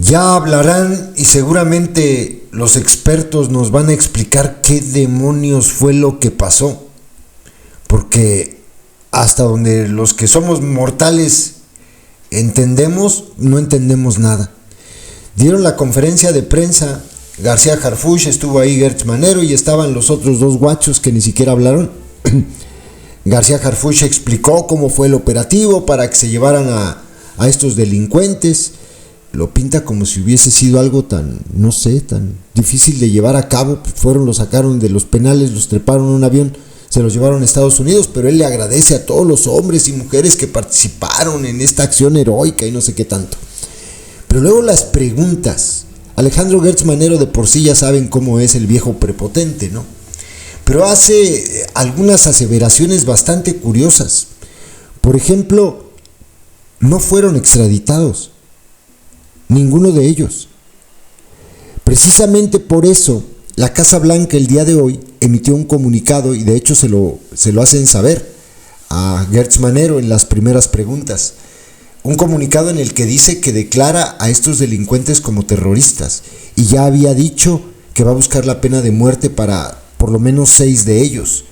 Ya hablarán y seguramente los expertos nos van a explicar qué demonios fue lo que pasó. Porque hasta donde los que somos mortales entendemos, no entendemos nada. Dieron la conferencia de prensa, García Harfuch, estuvo ahí Gertz Manero y estaban los otros dos guachos que ni siquiera hablaron. García Harfuch explicó cómo fue el operativo para que se llevaran a estos delincuentes. Lo pinta como si hubiese sido algo tan, no sé, tan difícil de llevar a cabo. Fueron, los sacaron de los penales, los treparon en un avión, se los llevaron a Estados Unidos, pero él le agradece a todos los hombres y mujeres que participaron en esta acción heroica y no sé qué tanto. Pero luego las preguntas. Alejandro Gertz Manero de por sí ya saben cómo es el viejo prepotente, ¿no? Pero hace algunas aseveraciones bastante curiosas. Por ejemplo, no fueron extraditados. Ninguno de ellos. Precisamente por eso, la Casa Blanca el día de hoy emitió un comunicado y de hecho se lo hacen saber a Gertz Manero en las primeras preguntas. Un comunicado en el que dice que declara a estos delincuentes como terroristas y ya había dicho que va a buscar la pena de muerte para por lo menos 6 de ellos.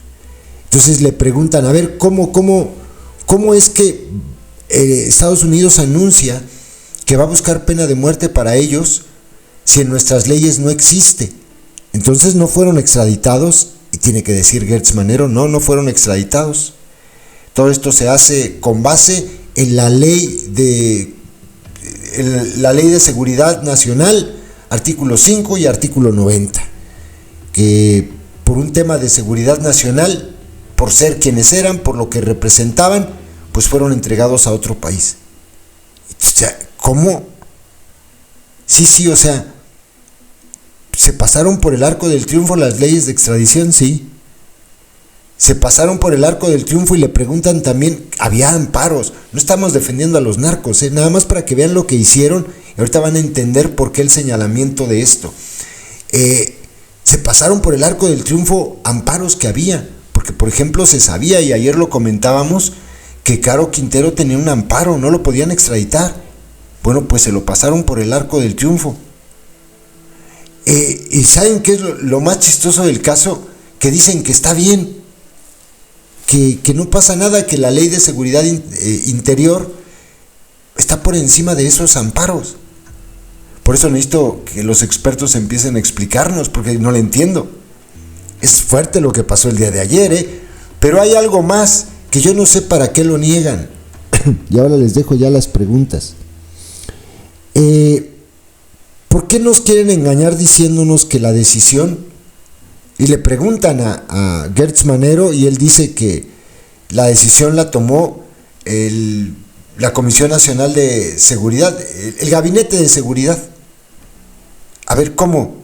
Entonces le preguntan, a ver, ¿cómo es que Estados Unidos anuncia que va a buscar pena de muerte para ellos si en nuestras leyes no existe? Entonces no fueron extraditados, y tiene que decir Gertz Manero, no fueron extraditados. Todo esto se hace con base en la ley de seguridad nacional, artículo 5 y artículo 90, que por un tema de seguridad nacional, por ser quienes eran, por lo que representaban, pues fueron entregados a otro país. O sea, ¿cómo? Sí, o sea, ¿se pasaron por el arco del triunfo las leyes de extradición? Sí. Se pasaron por el arco del triunfo y le preguntan también, había amparos, no estamos defendiendo a los narcos, nada más para que vean lo que hicieron y ahorita van a entender por qué el señalamiento de esto. Se pasaron por el arco del triunfo amparos que había, porque por ejemplo se sabía, y ayer lo comentábamos, que Caro Quintero tenía un amparo, no lo podían extraditar. Bueno, pues se lo pasaron por el arco del triunfo. ¿Y saben qué es lo más chistoso del caso? Que dicen que está bien, que no pasa nada, que la ley de seguridad interior está por encima de esos amparos. Por eso necesito que los expertos empiecen a explicarnos, porque no lo entiendo. Es fuerte lo que pasó el día de ayer, pero hay algo más que yo no sé para qué lo niegan. Y ahora les dejo ya las preguntas. ¿Por qué nos quieren engañar diciéndonos que la decisión? Y le preguntan a Gertz Manero y él dice que la decisión la tomó la Comisión Nacional de Seguridad, el Gabinete de Seguridad. A ver, ¿cómo?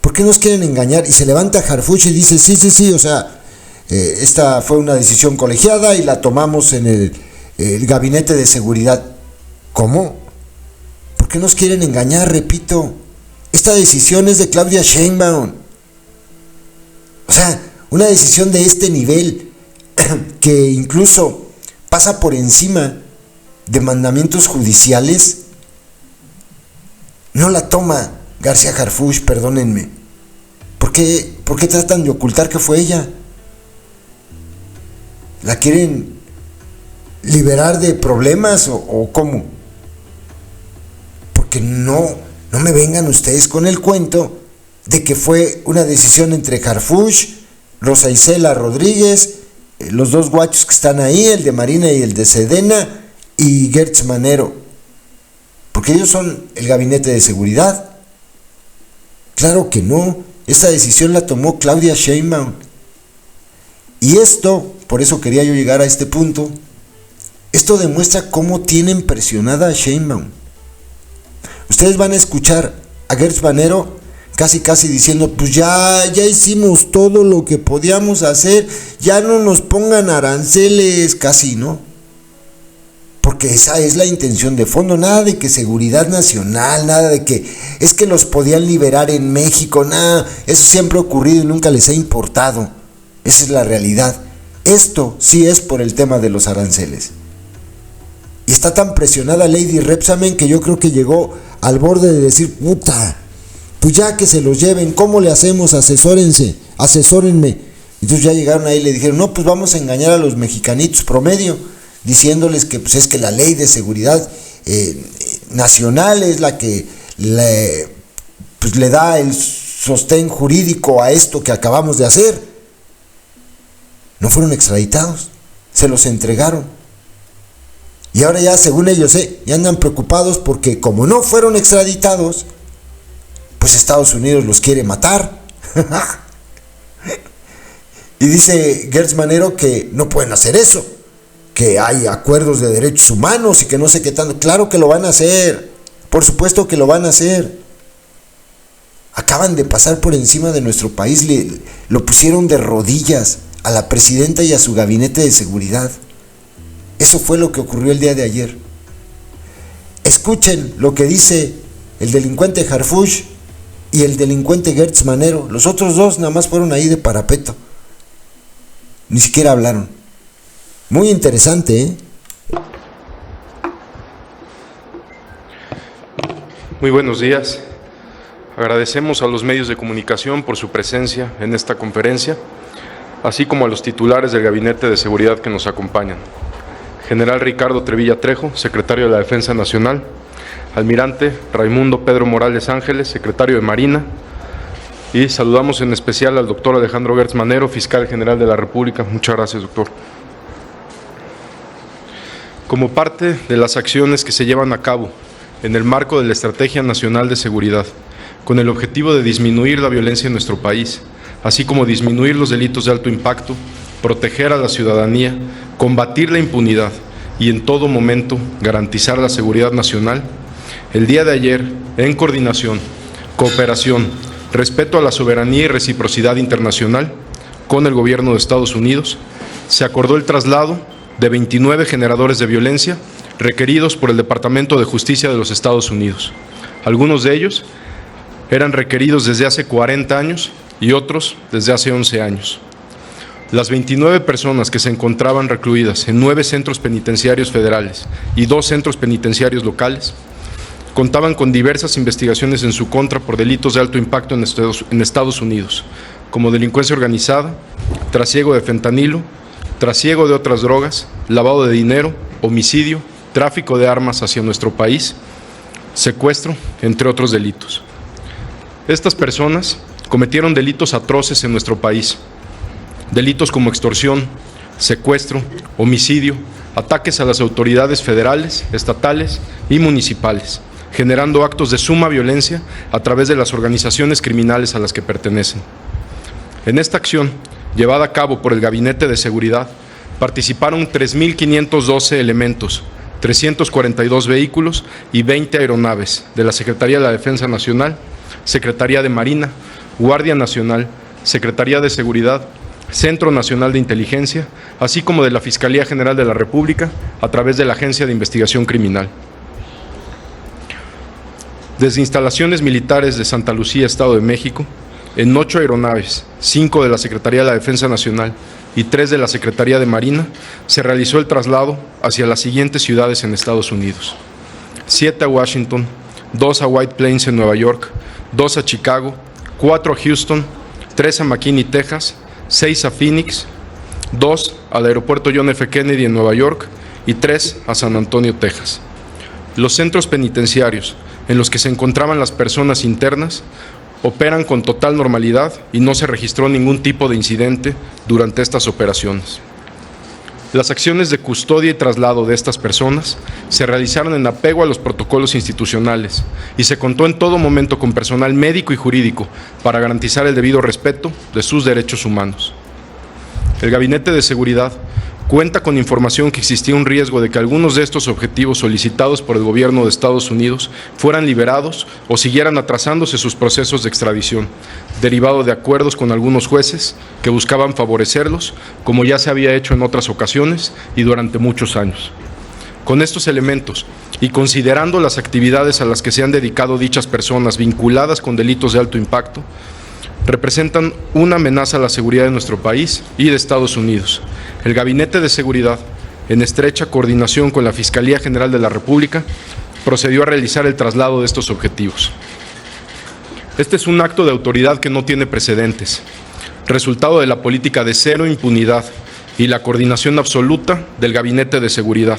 ¿Por qué nos quieren engañar? Y se levanta Harfuch y dice, sí, o sea, esta fue una decisión colegiada y la tomamos en el Gabinete de Seguridad. ¿Cómo? ¿Por qué nos quieren engañar? Repito, esta decisión es de Claudia Sheinbaum. O sea, una decisión de este nivel que incluso pasa por encima de mandamientos judiciales, no la toma García Harfuch, perdónenme. ¿Por qué tratan de ocultar que fue ella? ¿La quieren liberar de problemas o cómo? Porque no me vengan ustedes con el cuento de que fue una decisión entre Harfuch, Rosa Isela Rodríguez, los dos guachos que están ahí, el de Marina y el de Sedena, y Gertz Manero, porque ellos son el Gabinete de Seguridad. Claro que no, esta decisión la tomó Claudia Sheinbaum. Y esto, por eso quería yo llegar a este punto, esto demuestra cómo tienen presionada a Sheinbaum. Ustedes van a escuchar a Gertz Manero casi diciendo, pues ya hicimos todo lo que podíamos hacer, ya no nos pongan aranceles, casi, ¿no? Porque esa es la intención de fondo, nada de que seguridad nacional, nada de que es que los podían liberar en México, nada, eso siempre ha ocurrido y nunca les ha importado. Esa es la realidad. Esto sí es por el tema de los aranceles. Y está tan presionada Lady Rebsamen que yo creo que llegó al borde de decir, puta, pues ya que se los lleven, ¿cómo le hacemos? Asesórenme. Entonces ya llegaron ahí y le dijeron, no, pues vamos a engañar a los mexicanitos promedio, diciéndoles que pues es que la ley de seguridad nacional es la que le da el sostén jurídico a esto que acabamos de hacer. No fueron extraditados, se los entregaron. Y ahora ya, según ellos, ya andan preocupados porque como no fueron extraditados, pues Estados Unidos los quiere matar. Y dice Gertz Manero que no pueden hacer eso, que hay acuerdos de derechos humanos y que no sé qué tanto. Claro que lo van a hacer, por supuesto que lo van a hacer. Acaban de pasar por encima de nuestro país, lo pusieron de rodillas a la presidenta y a su gabinete de seguridad. Eso fue lo que ocurrió el día de ayer. Escuchen lo que dice el delincuente Harfuch y el delincuente Gertz Manero. Los otros dos nada más fueron ahí de parapeto. Ni siquiera hablaron. Muy interesante, ¿eh? Muy buenos días. Agradecemos a los medios de comunicación por su presencia en esta conferencia, así como a los titulares del Gabinete de Seguridad que nos acompañan. General Ricardo Trevilla Trejo, secretario de la Defensa Nacional, Almirante Raimundo Pedro Morales Ángeles, secretario de Marina, y saludamos en especial al doctor Alejandro Gertz Manero, fiscal general de la República. Muchas gracias, doctor. Como parte de las acciones que se llevan a cabo en el marco de la Estrategia Nacional de Seguridad, con el objetivo de disminuir la violencia en nuestro país, así como disminuir los delitos de alto impacto, proteger a la ciudadanía, combatir la impunidad y en todo momento garantizar la seguridad nacional, el día de ayer, en coordinación, cooperación, respeto a la soberanía y reciprocidad internacional con el gobierno de Estados Unidos, se acordó el traslado de 29 generadores de violencia requeridos por el Departamento de Justicia de los Estados Unidos. Algunos de ellos eran requeridos desde hace 40 años y otros desde hace 11 años. Las 29 personas que se encontraban recluidas en 9 centros penitenciarios federales y 2 centros penitenciarios locales contaban con diversas investigaciones en su contra por delitos de alto impacto en Estados Unidos, como delincuencia organizada, trasiego de fentanilo, trasiego de otras drogas, lavado de dinero, homicidio, tráfico de armas hacia nuestro país, secuestro, entre otros delitos. Estas personas cometieron delitos atroces en nuestro país, delitos como extorsión, secuestro, homicidio, ataques a las autoridades federales, estatales y municipales, generando actos de suma violencia a través de las organizaciones criminales a las que pertenecen. En esta acción, llevada a cabo por el Gabinete de Seguridad, participaron 3.512 elementos, 342 vehículos y 20 aeronaves de la Secretaría de la Defensa Nacional, Secretaría de Marina, Guardia Nacional, Secretaría de Seguridad, Centro Nacional de Inteligencia, así como de la Fiscalía General de la República, a través de la Agencia de Investigación Criminal. Desde instalaciones militares de Santa Lucía, Estado de México, en 8 aeronaves, 5 de la Secretaría de la Defensa Nacional y 3 de la Secretaría de Marina, se realizó el traslado hacia las siguientes ciudades en Estados Unidos: 7 a Washington, 2 a White Plains en Nueva York, 2 a Chicago, 4 a Houston, 3 a McKinney, Texas, 6 a Phoenix, 2 al aeropuerto John F. Kennedy en Nueva York y 3 a San Antonio, Texas. Los centros penitenciarios en los que se encontraban las personas internas operan con total normalidad y no se registró ningún tipo de incidente durante estas operaciones. Las acciones de custodia y traslado de estas personas se realizaron en apego a los protocolos institucionales y se contó en todo momento con personal médico y jurídico para garantizar el debido respeto de sus derechos humanos. El Gabinete de Seguridad cuenta con información que existía un riesgo de que algunos de estos objetivos solicitados por el gobierno de Estados Unidos fueran liberados o siguieran atrasándose sus procesos de extradición, derivado de acuerdos con algunos jueces que buscaban favorecerlos, como ya se había hecho en otras ocasiones y durante muchos años. Con estos elementos y considerando las actividades a las que se han dedicado dichas personas vinculadas con delitos de alto impacto, representan una amenaza a la seguridad de nuestro país y de Estados Unidos. El Gabinete de Seguridad, en estrecha coordinación con la Fiscalía General de la República, procedió a realizar el traslado de estos objetivos. Este es un acto de autoridad que no tiene precedentes, resultado de la política de cero impunidad y la coordinación absoluta del Gabinete de Seguridad,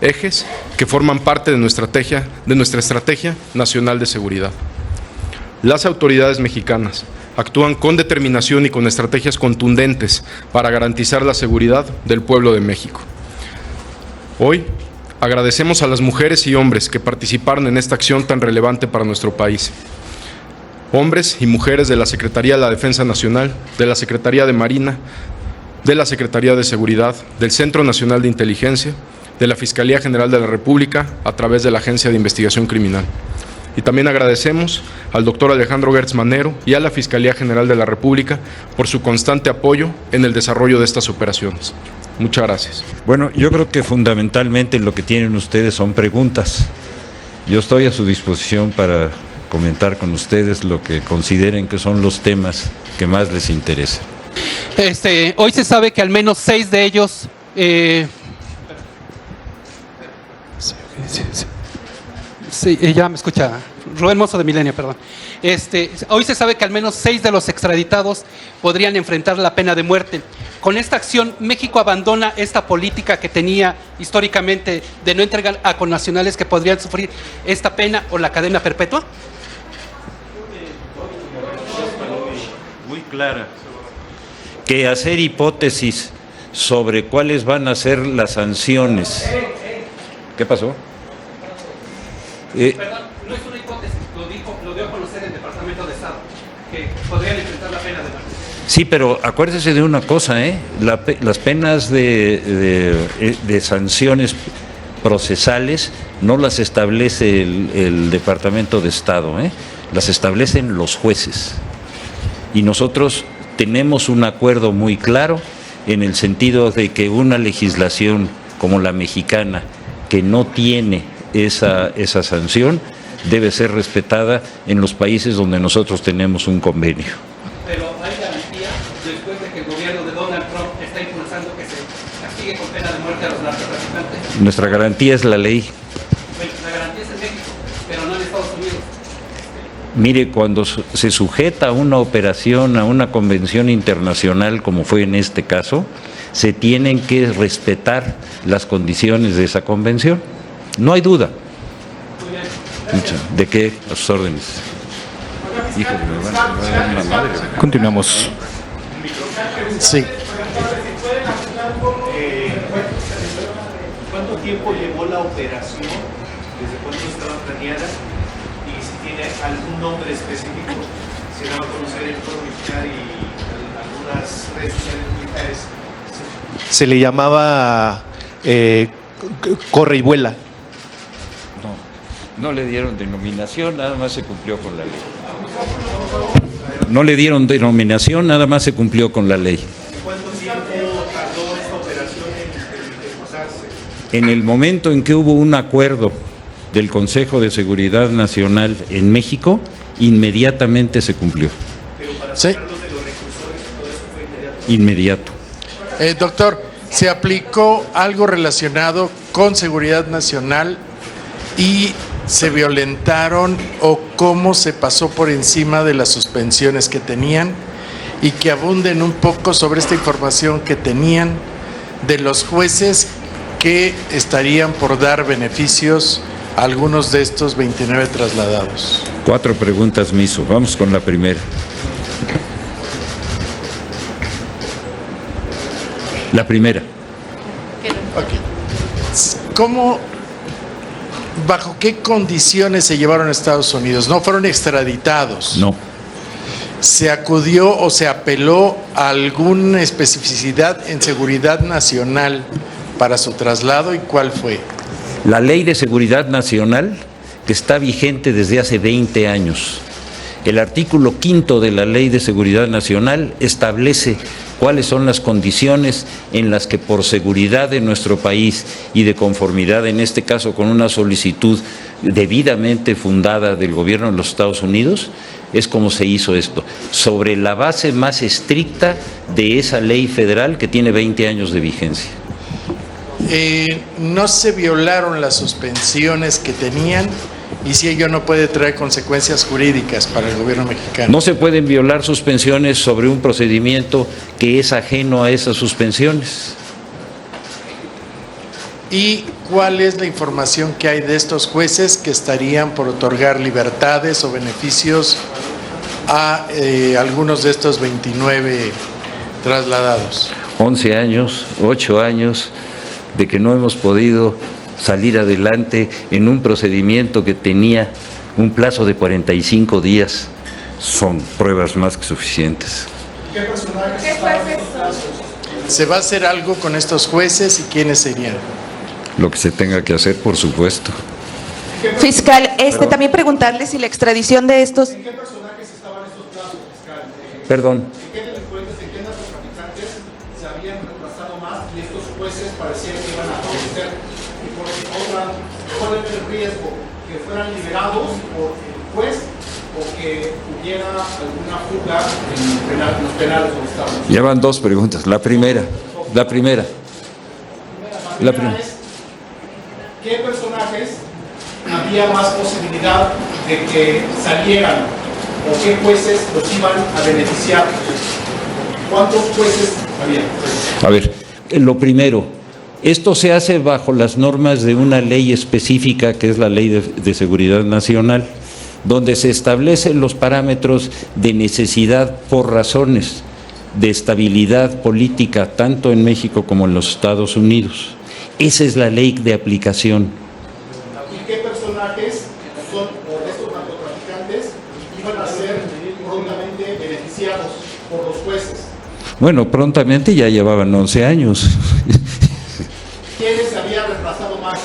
ejes que forman parte de nuestra estrategia nacional de seguridad. Las autoridades mexicanas actúan con determinación y con estrategias contundentes para garantizar la seguridad del pueblo de México. Hoy agradecemos a las mujeres y hombres que participaron en esta acción tan relevante para nuestro país. Hombres y mujeres de la Secretaría de la Defensa Nacional, de la Secretaría de Marina, de la Secretaría de Seguridad, del Centro Nacional de Inteligencia, de la Fiscalía General de la República, a través de la Agencia de Investigación Criminal. Y también agradecemos al doctor Alejandro Gertz Manero y a la Fiscalía General de la República por su constante apoyo en el desarrollo de estas operaciones. Muchas gracias. Bueno, yo creo que fundamentalmente lo que tienen ustedes son preguntas. Yo estoy a su disposición para comentar con ustedes lo que consideren que son los temas que más les interesan. Hoy se sabe que al menos 6 de ellos... Sí, ya me escucha. Rubén Mozo de Milenio, perdón. Hoy se sabe que al menos 6 de los extraditados podrían enfrentar la pena de muerte. Con esta acción, México abandona esta política que tenía históricamente de no entregar a connacionales que podrían sufrir esta pena o la cadena perpetua. Muy clara. Que hacer hipótesis sobre cuáles van a ser las sanciones. ¿Qué pasó? Perdón, no es una hipótesis, lo dio a conocer el Departamento de Estado, que podrían enfrentar la pena de muerte. Sí, pero acuérdese de una cosa, las penas de sanciones procesales no las establece el Departamento de Estado, las establecen los jueces. Y nosotros tenemos un acuerdo muy claro en el sentido de que una legislación como la mexicana, que no tiene esa sanción, debe ser respetada en los países donde nosotros tenemos un convenio. Pero hay garantía, después de que el gobierno de Donald Trump está impulsando que se castigue con pena de muerte a los narcotraficantes. Nuestra garantía es la ley. Bueno, la garantía es en México, pero no en Estados Unidos. Mire, cuando se sujeta a una operación, a una convención internacional, como fue en este caso, se tienen que respetar las condiciones de esa convención. No hay duda. ¿De qué? A sus órdenes. Híjole, me van a dar una madre. Continuamos. Sí. ¿Cuánto tiempo llevó la operación? ¿Desde cuándo estaba planeada? Y si tiene algún nombre específico, se daba a conocer el foro militar y algunas redes sociales militares. Se le llamaba Corre y Vuela. No le dieron denominación, nada más se cumplió con la ley. No le dieron denominación, nada más se cumplió con la ley. ¿Cuánto tiempo tardó esta operación en ejecutarse? En el momento en que hubo un acuerdo del Consejo de Seguridad Nacional en México, inmediatamente se cumplió. Pero para Sí. sacarlos de los recursores, todo eso fue inmediato. Inmediato. Doctor, ¿se aplicó algo relacionado con seguridad nacional y se violentaron o cómo se pasó por encima de las suspensiones que tenían? Y que abunden un poco sobre esta información que tenían de los jueces que estarían por dar beneficios a algunos de estos 29 trasladados. 4 preguntas me hizo. Vamos con la primera. La primera. ¿Cómo, bajo qué condiciones se llevaron a Estados Unidos? ¿No fueron extraditados? No. ¿Se acudió o se apeló a alguna especificidad en seguridad nacional para su traslado y cuál fue? La Ley de Seguridad Nacional, que está vigente desde hace 20 años. El artículo 5 de la Ley de Seguridad Nacional establece cuáles son las condiciones en las que por seguridad de nuestro país y de conformidad, en este caso con una solicitud debidamente fundada del gobierno de los Estados Unidos, es como se hizo esto, sobre la base más estricta de esa ley federal que tiene 20 años de vigencia. no se violaron las suspensiones que tenían y si ello no puede traer consecuencias jurídicas para el gobierno mexicano. No se pueden violar suspensiones sobre un procedimiento que es ajeno a esas suspensiones. ¿Y cuál es la información que hay de estos jueces que estarían por otorgar libertades o beneficios a algunos de estos 29 trasladados? 11 años, 8 años de que no hemos podido salir adelante en un procedimiento que tenía un plazo de 45 días. Son pruebas más que suficientes. ¿Qué personajes estaban en estos casos? ¿Se va a hacer algo con estos jueces y quiénes serían? Lo que se tenga que hacer, por supuesto. Fiscal, también preguntarle si la extradición de estos... ¿En qué personajes estaban estos casos, fiscal? Perdón. ¿En qué delincuentes, en qué narcotraficantes se habían retrasado más y estos jueces parecían que iban a favorecer? Y por otra, ¿cuál es el riesgo? ¿Que fueran liberados por el juez o que hubiera alguna fuga en los penales donde estaban? Ya van dos preguntas. La primera. La primera es, ¿qué personajes había más posibilidad de que salieran o qué jueces los iban a beneficiar? ¿Cuántos jueces había? A ver, lo primero, esto se hace bajo las normas de una ley específica que es la Ley de Seguridad Nacional, donde se establecen los parámetros de necesidad por razones de estabilidad política, tanto en México como en los Estados Unidos. Esa es la ley de aplicación. ¿Y qué personajes son, o de estos narcotraficantes, iban a ser prontamente beneficiados por los jueces? Bueno, prontamente ya llevaban 11 años. ¿Quiénes se habían retrasado más?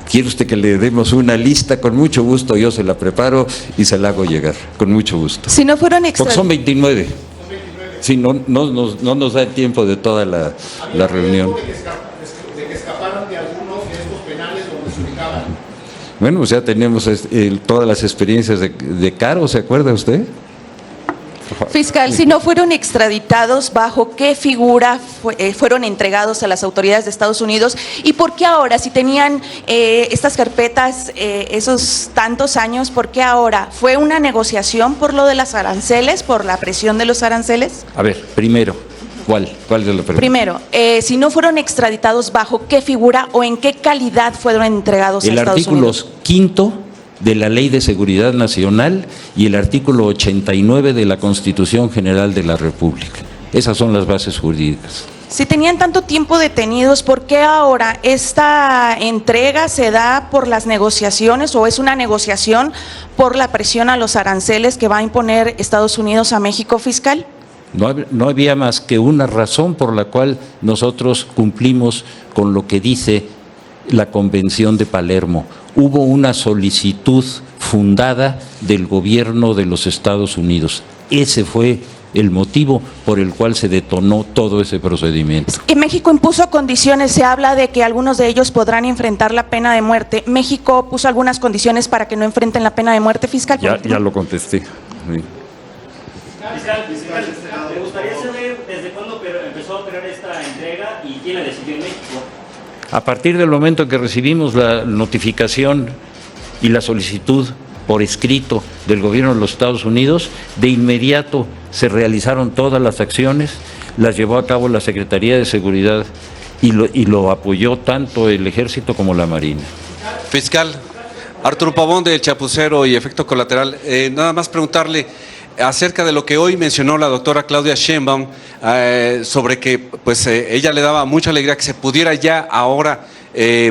¿Quiere usted que le demos una lista? Con mucho gusto yo se la preparo y se la hago llegar, con mucho gusto. Si no fueron Porque son 29. Sí, no nos da el tiempo de toda la reunión. De que escaparan de algunos de estos penales donde se ubicaban. Bueno, pues ya tenemos todas las experiencias de Caro, ¿se acuerda usted? Fiscal, si no fueron extraditados, ¿bajo qué figura fueron entregados a las autoridades de Estados Unidos? ¿Y por qué ahora, si tenían estas carpetas esos tantos años, por qué ahora? ¿Fue una negociación por lo de las aranceles, por la presión de los aranceles? A ver, primero, ¿cuál es la pregunta? Primero, si no fueron extraditados, ¿bajo qué figura o en qué calidad fueron entregados a Estados Unidos? El artículo 5 de la Ley de Seguridad Nacional y el artículo 89 de la Constitución General de la República. Esas son las bases jurídicas. Si tenían tanto tiempo detenidos, ¿por qué ahora esta entrega se da por las negociaciones o es una negociación por la presión a los aranceles que va a imponer Estados Unidos a México, fiscal? No había más que una razón por la cual nosotros cumplimos con lo que dice la Convención de Palermo. Hubo una solicitud fundada del gobierno de los Estados Unidos. Ese fue el motivo por el cual se detonó todo ese procedimiento. Y México impuso condiciones, se habla de que algunos de ellos podrán enfrentar la pena de muerte. ¿México puso algunas condiciones para que no enfrenten la pena de muerte, fiscal? Ya lo contesté. Sí. Fiscal, me gustaría saber desde cuándo empezó a operar esta entrega y quién la decidió en México. A partir del momento en que recibimos la notificación y la solicitud por escrito del gobierno de los Estados Unidos, de inmediato se realizaron todas las acciones, las llevó a cabo la Secretaría de Seguridad y lo apoyó tanto el Ejército como la Marina. Fiscal, Arturo Pavón del Chapucero y Efecto Colateral, nada más preguntarle acerca de lo que hoy mencionó la doctora Claudia Sheinbaum, sobre que pues ella le daba mucha alegría que se pudiera ya ahora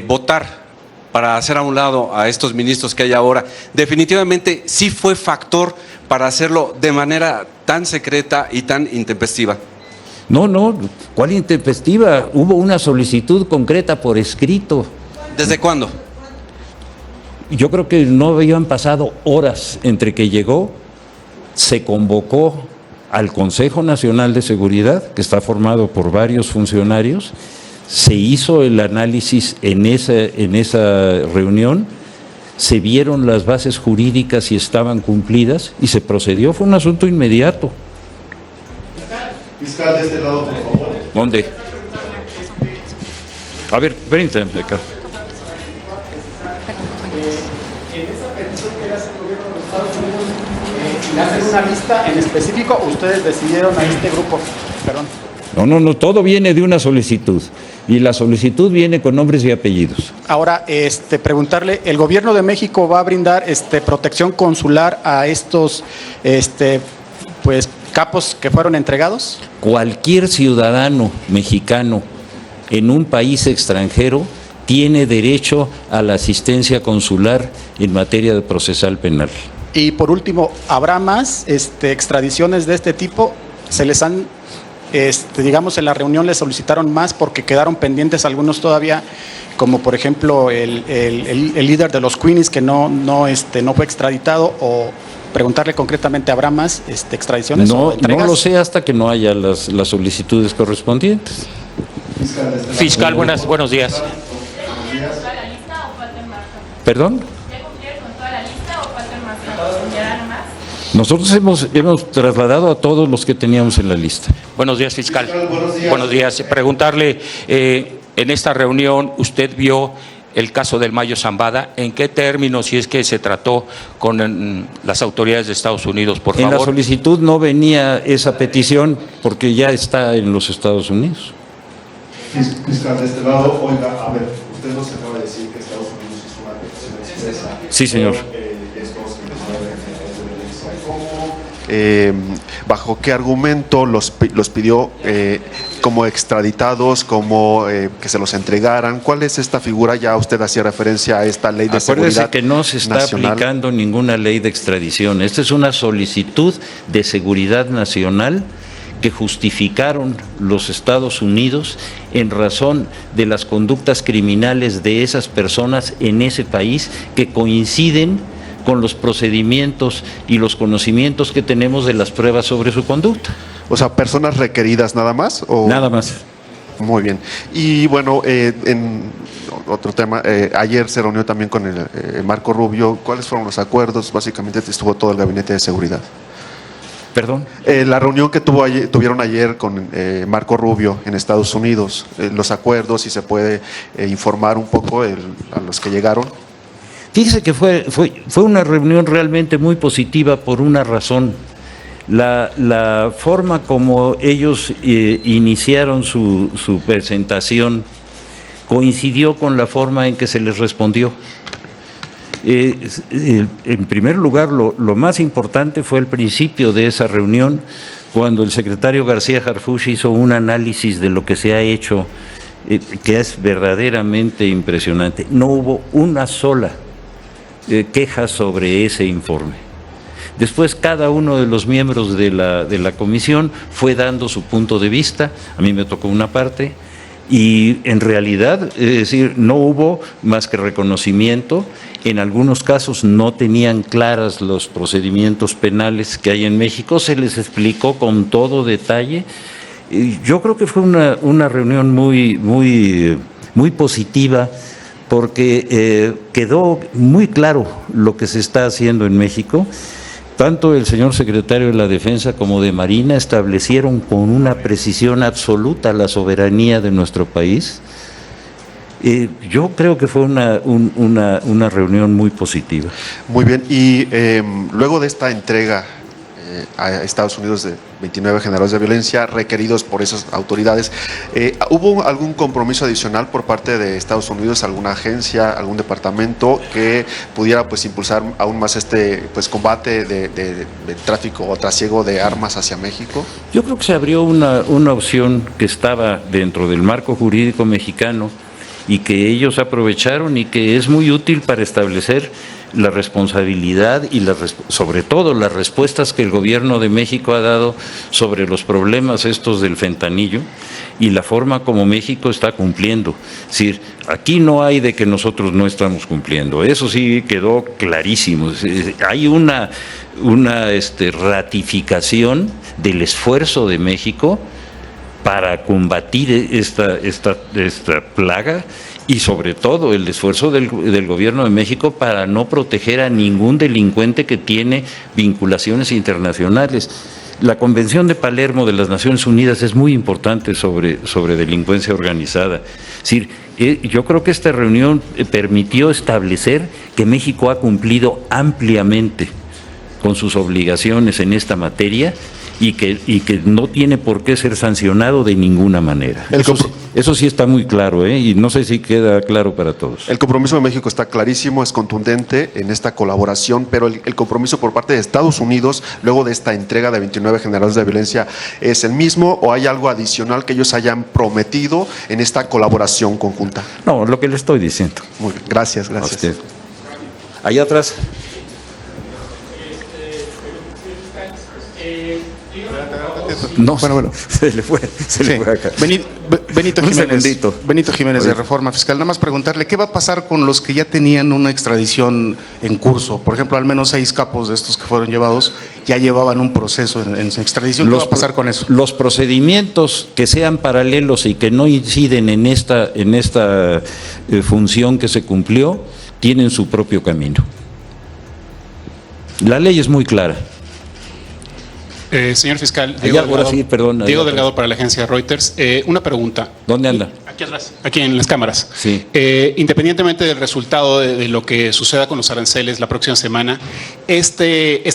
votar para hacer a un lado a estos ministros que hay ahora. Definitivamente sí fue factor para hacerlo de manera tan secreta y tan intempestiva. No, ¿cuál intempestiva? Hubo una solicitud concreta por escrito. ¿Desde cuándo? Yo creo que no habían pasado horas entre que llegó, se convocó al Consejo Nacional de Seguridad, que está formado por varios funcionarios, se hizo el análisis en esa reunión, se vieron las bases jurídicas y estaban cumplidas y se procedió, fue un asunto inmediato. Fiscal, de este lado, por favor. ¿Dónde? A ver, permítame acá. En esa petición que hace el gobierno de los Estados Unidos, ¿le hacen una lista en específico o ustedes decidieron a este grupo? Perdón. No, todo viene de una solicitud y la solicitud viene con nombres y apellidos. Ahora, preguntarle, ¿el gobierno de México va a brindar protección consular a estos pues capos que fueron entregados? Cualquier ciudadano mexicano en un país extranjero tiene derecho a la asistencia consular en materia de procesal penal. Y por último, ¿habrá más extradiciones de este tipo? ¿Se les han, digamos, en la reunión les solicitaron más porque quedaron pendientes algunos todavía, como por ejemplo el líder de los Queenies que no fue extraditado? O preguntarle concretamente, ¿habrá más extradiciones o entregas? No lo sé hasta que no haya las solicitudes correspondientes. Fiscal, buenos días. ¿Perdón? Nosotros hemos trasladado a todos los que teníamos en la lista. Buenos días, fiscal. Buenos días. Preguntarle, en esta reunión usted vio el caso del Mayo Zambada, ¿en qué términos, si es que se trató con las autoridades de Estados Unidos, por favor? En la solicitud no venía esa petición porque ya está en los Estados Unidos. Fiscal, de este lado, oiga, a ver, usted nos acaba de decir que Estados Unidos hizo una petición expresa. Sí, señor. ¿Bajo qué argumento los pidió como extraditados, como que se los entregaran? ¿Cuál es esta figura? Ya usted hacía referencia a esta ley de seguridad nacional. Acuérdese que no se está aplicando ninguna ley de extradición. Esta es una solicitud de seguridad nacional que justificaron los Estados Unidos en razón de las conductas criminales de esas personas en ese país que coinciden con los procedimientos y los conocimientos que tenemos de las pruebas sobre su conducta. O sea, ¿personas requeridas nada más? ¿O? Nada más. Muy bien. Y bueno, en otro tema, ayer se reunió también con el Marco Rubio. ¿Cuáles fueron los acuerdos? Básicamente estuvo todo el gabinete de seguridad. ¿Perdón? La reunión que tuvieron ayer con Marco Rubio en Estados Unidos, los acuerdos, si se puede informar un poco a los que llegaron. Fíjese que fue una reunión realmente muy positiva por una razón. La forma como ellos iniciaron su presentación coincidió con la forma en que se les respondió. En primer lugar, lo más importante fue el principio de esa reunión, cuando el secretario García Harfuch hizo un análisis de lo que se ha hecho, que es verdaderamente impresionante. No hubo una sola queja sobre ese informe. Después cada uno de los miembros de la comisión fue dando su punto de vista. A mí me tocó una parte y en realidad, es decir, no hubo más que reconocimiento. En algunos casos no tenían claras los procedimientos penales que hay en México, se les explicó con todo detalle. Yo creo que fue una reunión muy positiva, porque quedó muy claro lo que se está haciendo en México. Tanto el señor secretario de la Defensa como de Marina establecieron con una precisión absoluta la soberanía de nuestro país. Yo creo que fue una reunión muy positiva. Muy bien, y luego de esta entrega a Estados Unidos de 29 generales de violencia requeridos por esas autoridades, ¿hubo algún compromiso adicional por parte de Estados Unidos, alguna agencia, algún departamento que pudiera pues impulsar aún más combate de tráfico o trasiego de armas hacia México? Yo creo que se abrió una opción que estaba dentro del marco jurídico mexicano y que ellos aprovecharon y que es muy útil para establecer la responsabilidad y sobre todo las respuestas que el gobierno de México ha dado sobre los problemas estos del fentanilo y la forma como México está cumpliendo. Es decir, aquí no hay de que nosotros no estamos cumpliendo, eso sí quedó clarísimo. Hay una ratificación del esfuerzo de México para combatir esta plaga y sobre todo el esfuerzo del gobierno de México para no proteger a ningún delincuente que tiene vinculaciones internacionales. La Convención de Palermo de las Naciones Unidas es muy importante sobre delincuencia organizada. Es decir, yo creo que esta reunión permitió establecer que México ha cumplido ampliamente con sus obligaciones en esta materia y que no tiene por qué ser sancionado de ninguna manera. Eso sí está muy claro, y no sé si queda claro para todos. El compromiso de México está clarísimo, es contundente en esta colaboración, pero el compromiso por parte de Estados Unidos, luego de esta entrega de 29 generales de violencia, ¿es el mismo o hay algo adicional que ellos hayan prometido en esta colaboración conjunta? No, lo que le estoy diciendo. Muy bien, gracias. Allá atrás. No, bueno, se le fue acá. Benito Jiménez de Reforma Fiscal. Nada más preguntarle, ¿qué va a pasar con los que ya tenían una extradición en curso? Por ejemplo, al menos 6 capos de estos que fueron llevados ya llevaban un proceso en extradición. ¿Qué va a pasar con eso? Los procedimientos que sean paralelos y que no inciden en esta función que se cumplió, tienen su propio camino. La ley es muy clara. Señor fiscal, Diego Delgado para la agencia Reuters. Una pregunta. ¿Dónde anda? Aquí atrás, aquí en las cámaras. Sí. Independientemente del resultado de lo que suceda con los aranceles la próxima semana, esta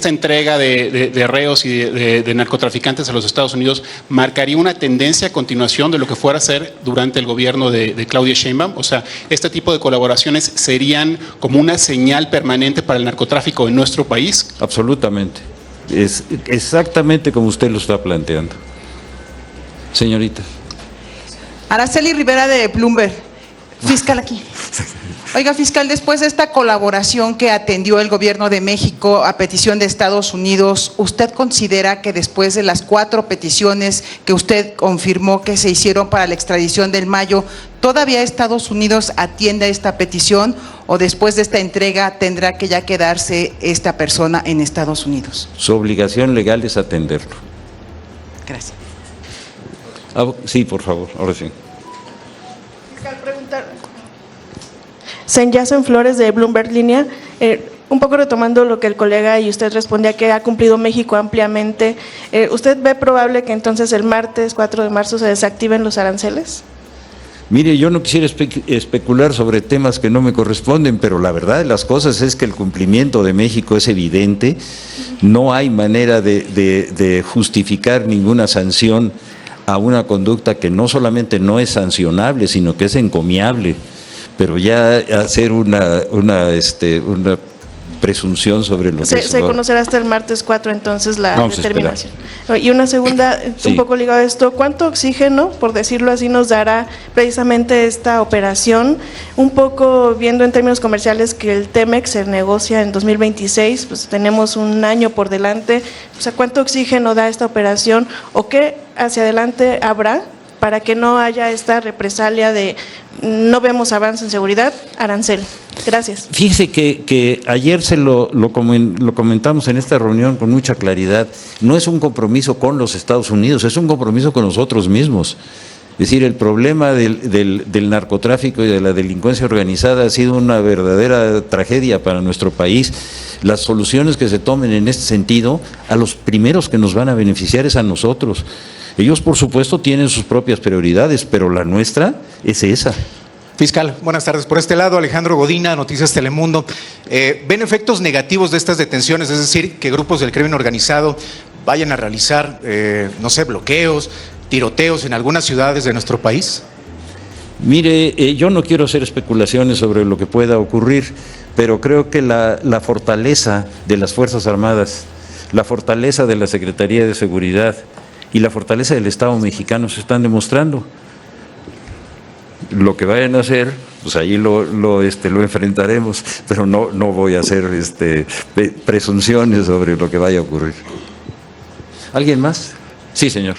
entrega de reos y de narcotraficantes a los Estados Unidos marcaría una tendencia a continuación de lo que fuera a ser durante el gobierno de Claudia Sheinbaum. O sea, este tipo de colaboraciones serían como una señal permanente para el narcotráfico en nuestro país. Absolutamente. Es exactamente como usted lo está planteando. Señorita. Araceli Rivera de Bloomberg. Fiscal aquí. Oiga, fiscal, después de esta colaboración que atendió el gobierno de México a petición de Estados Unidos, ¿usted considera que después de las 4 peticiones que usted confirmó que se hicieron para la extradición del Mayo, todavía Estados Unidos atiende a esta petición o después de esta entrega tendrá que ya quedarse esta persona en Estados Unidos? Su obligación legal es atenderlo. Gracias. Sí, por favor, ahora sí. Fiscal, preguntar. Senyacen Flores de Bloomberg Línea, un poco retomando lo que el colega y usted respondía que ha cumplido México ampliamente, ¿usted ve probable que entonces el martes 4 de marzo se desactiven los aranceles? Mire, yo no quisiera especular sobre temas que no me corresponden, pero la verdad de las cosas es que el cumplimiento de México es evidente, no hay manera de justificar ninguna sanción a una conducta que no solamente no es sancionable, sino que es encomiable. Pero ya hacer una presunción sobre lo que se conocerá hasta el martes 4 entonces la Vamos determinación. Y una segunda, sí. Un poco ligado a esto, ¿cuánto oxígeno, por decirlo así, nos dará precisamente esta operación? Un poco viendo en términos comerciales que el TEMEX se negocia en 2026, pues tenemos un año por delante, o sea, ¿cuánto oxígeno da esta operación o qué hacia adelante habrá para que no haya esta represalia de no vemos avance en seguridad, arancel? Gracias. Fíjese que ayer lo comentamos en esta reunión con mucha claridad, no es un compromiso con los Estados Unidos, es un compromiso con nosotros mismos. Es decir, el problema del narcotráfico y de la delincuencia organizada ha sido una verdadera tragedia para nuestro país. Las soluciones que se tomen en este sentido, a los primeros que nos van a beneficiar es a nosotros. Ellos, por supuesto, tienen sus propias prioridades, pero la nuestra es esa. Fiscal, buenas tardes. Por este lado, Alejandro Godina, Noticias Telemundo. ¿Ven efectos negativos de estas detenciones? Es decir, que grupos del crimen organizado vayan a realizar, bloqueos, tiroteos en algunas ciudades de nuestro país. Mire, yo no quiero hacer especulaciones sobre lo que pueda ocurrir, pero creo que la fortaleza de las Fuerzas Armadas, la fortaleza de la Secretaría de Seguridad y la fortaleza del Estado mexicano se están demostrando. Lo que vayan a hacer, pues ahí lo enfrentaremos, pero no voy a hacer presunciones sobre lo que vaya a ocurrir. ¿Alguien más? Sí, señor.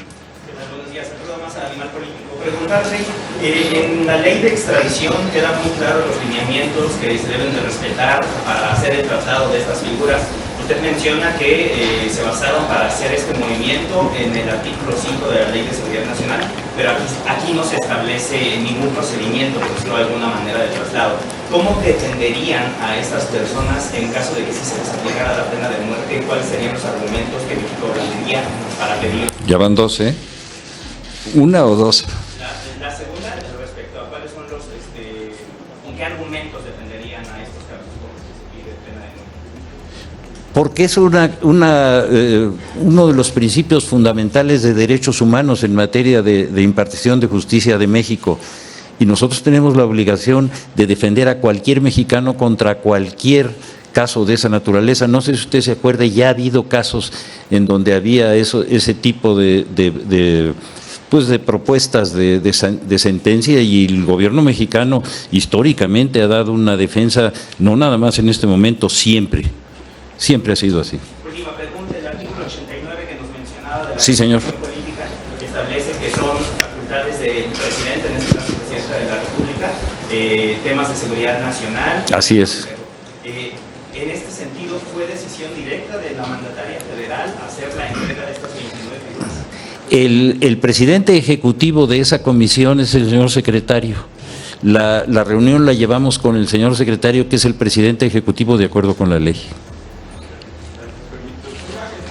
Buenos días, saludo más a Animal Político. Preguntarle, en la ley de extradición quedan muy claros los lineamientos que se deben de respetar para hacer el tratado de estas figuras. Usted menciona que se basaron para hacer este movimiento en el artículo 5 de la Ley de Seguridad Nacional, pero aquí no se establece ningún procedimiento, por decirlo de alguna manera, de traslado. ¿Cómo detenderían a estas personas en caso de que sí se les aplicara la pena de muerte? ¿Cuáles serían los argumentos que México blandiría para pedir? Ya van 12. ¿Una o dos? La segunda, respecto a cuáles son los, con qué argumentos defenderían a estos casos por los que se pide pena de muerte. Porque es uno de los principios fundamentales de derechos humanos en materia de impartición de justicia de México. Y nosotros tenemos la obligación de defender a cualquier mexicano contra cualquier caso de esa naturaleza. No sé si usted se acuerda, ya ha habido casos en donde había ese tipo de propuestas de sentencia, y el gobierno mexicano históricamente ha dado una defensa, no nada más en este momento, siempre ha sido así. Última pregunta, el artículo 89 que nos mencionaba de la Sí, señor. política establece que son facultades del presidente, en este caso presidenta de la República, temas de seguridad nacional. Así es. En este sentido, ¿fue decisión directa de la mandataria federal hacer la entrega de estas 29 firmas? El presidente ejecutivo de esa comisión es el señor secretario. La reunión la llevamos con el señor secretario, que es el presidente ejecutivo de acuerdo con la ley.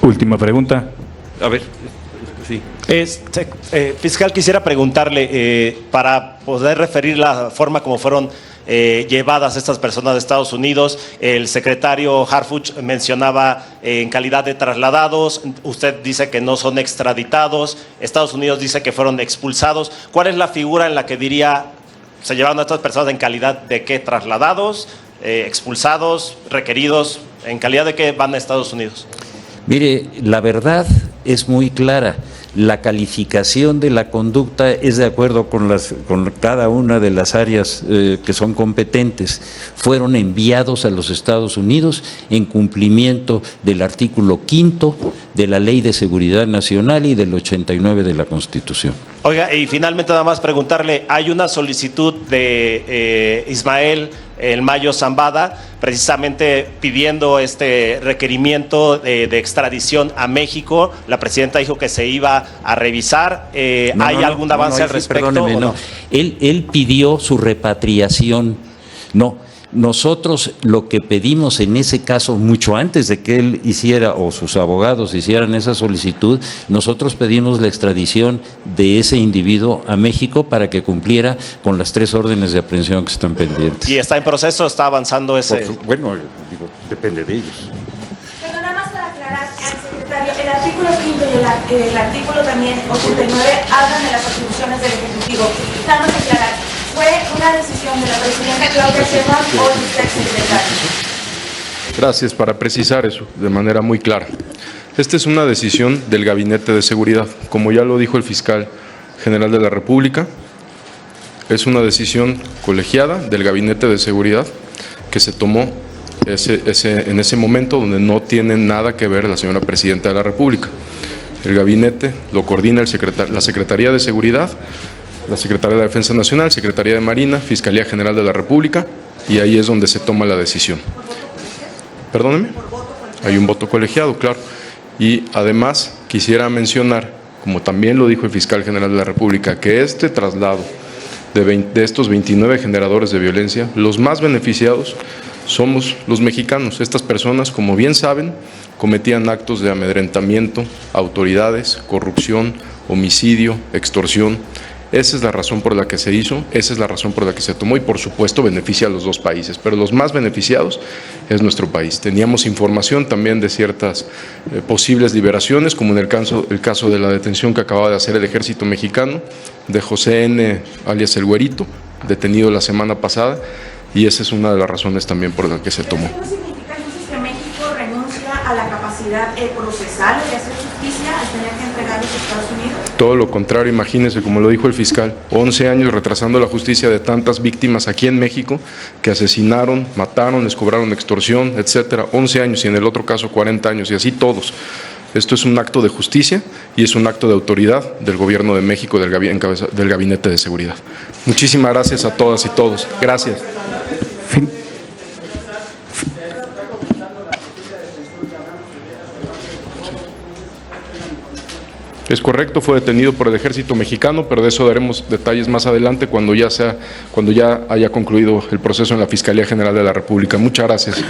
Última pregunta. A ver. Sí. Fiscal, quisiera preguntarle, para poder referir la forma como fueron llevadas estas personas de Estados Unidos, el secretario Harfuch mencionaba en calidad de trasladados, usted dice que no son extraditados, Estados Unidos dice que fueron expulsados. ¿Cuál es la figura en la que diría se llevaron a estas personas en calidad de qué? ¿Trasladados, expulsados, requeridos? ¿En calidad de qué van a Estados Unidos? Mire, la verdad es muy clara. La calificación de la conducta es de acuerdo con cada una de las áreas que son competentes. Fueron enviados a los Estados Unidos en cumplimiento del artículo 5º de la Ley de Seguridad Nacional y del 89 de la Constitución. Oiga, y finalmente nada más preguntarle, hay una solicitud de Ismael El Mayo Zambada, precisamente pidiendo este requerimiento de extradición a México. La presidenta dijo que se iba a revisar. ¿Hay algún avance al respecto? Perdóneme, no. Él pidió su repatriación. No. Nosotros lo que pedimos en ese caso, mucho antes de que él hiciera o sus abogados hicieran esa solicitud, nosotros pedimos la extradición de ese individuo a México para que cumpliera con las 3 órdenes de aprehensión que están pendientes. ¿Y está en proceso? ¿Está avanzando ese? Bueno, digo, depende de ellos. Pero nada más para aclarar, secretario, el artículo 5 y el artículo también 89 hablan de las atribuciones del Ejecutivo. Nada más aclarar. ¿Fue una decisión de la presidenta Claudia Sheinbaum o del secretario? Gracias, para precisar eso de manera muy clara. Esta es una decisión del Gabinete de Seguridad. Como ya lo dijo el Fiscal General de la República, es una decisión colegiada del Gabinete de Seguridad que se tomó en ese momento, donde no tiene nada que ver la señora Presidenta de la República. El Gabinete lo coordina la Secretaría de Seguridad, la Secretaría de la Defensa Nacional, Secretaría de Marina, Fiscalía General de la República, y ahí es donde se toma la decisión. Perdóneme. Hay un voto colegiado, claro. Y además quisiera mencionar, como también lo dijo el Fiscal General de la República, que este traslado de estos 29 generadores de violencia, los más beneficiados somos los mexicanos. Estas personas, como bien saben, cometían actos de amedrentamiento a autoridades, corrupción, homicidio, extorsión. Esa es la razón por la que se hizo, esa es la razón por la que se tomó, y por supuesto beneficia a los dos países, pero los más beneficiados es nuestro país. Teníamos información también de ciertas posibles liberaciones, como en el caso de la detención que acababa de hacer el Ejército Mexicano de José N., alias El Güerito, detenido la semana pasada, y esa es una de las razones también por la que se tomó. ¿Esto significa entonces que México renuncia a la capacidad procesal de hacer justicia al tener que entregar a los Estados Unidos? Todo lo contrario, imagínense, como lo dijo el fiscal, 11 años retrasando la justicia de tantas víctimas aquí en México que asesinaron, mataron, les cobraron extorsión, etcétera. 11 años, y en el otro caso 40 años, y así todos. Esto es un acto de justicia y es un acto de autoridad del Gobierno de México, del Gabinete de Seguridad. Muchísimas gracias a todas y todos. Gracias. Es correcto, fue detenido por el Ejército Mexicano, pero de eso daremos detalles más adelante cuando ya haya concluido el proceso en la Fiscalía General de la República. Muchas gracias.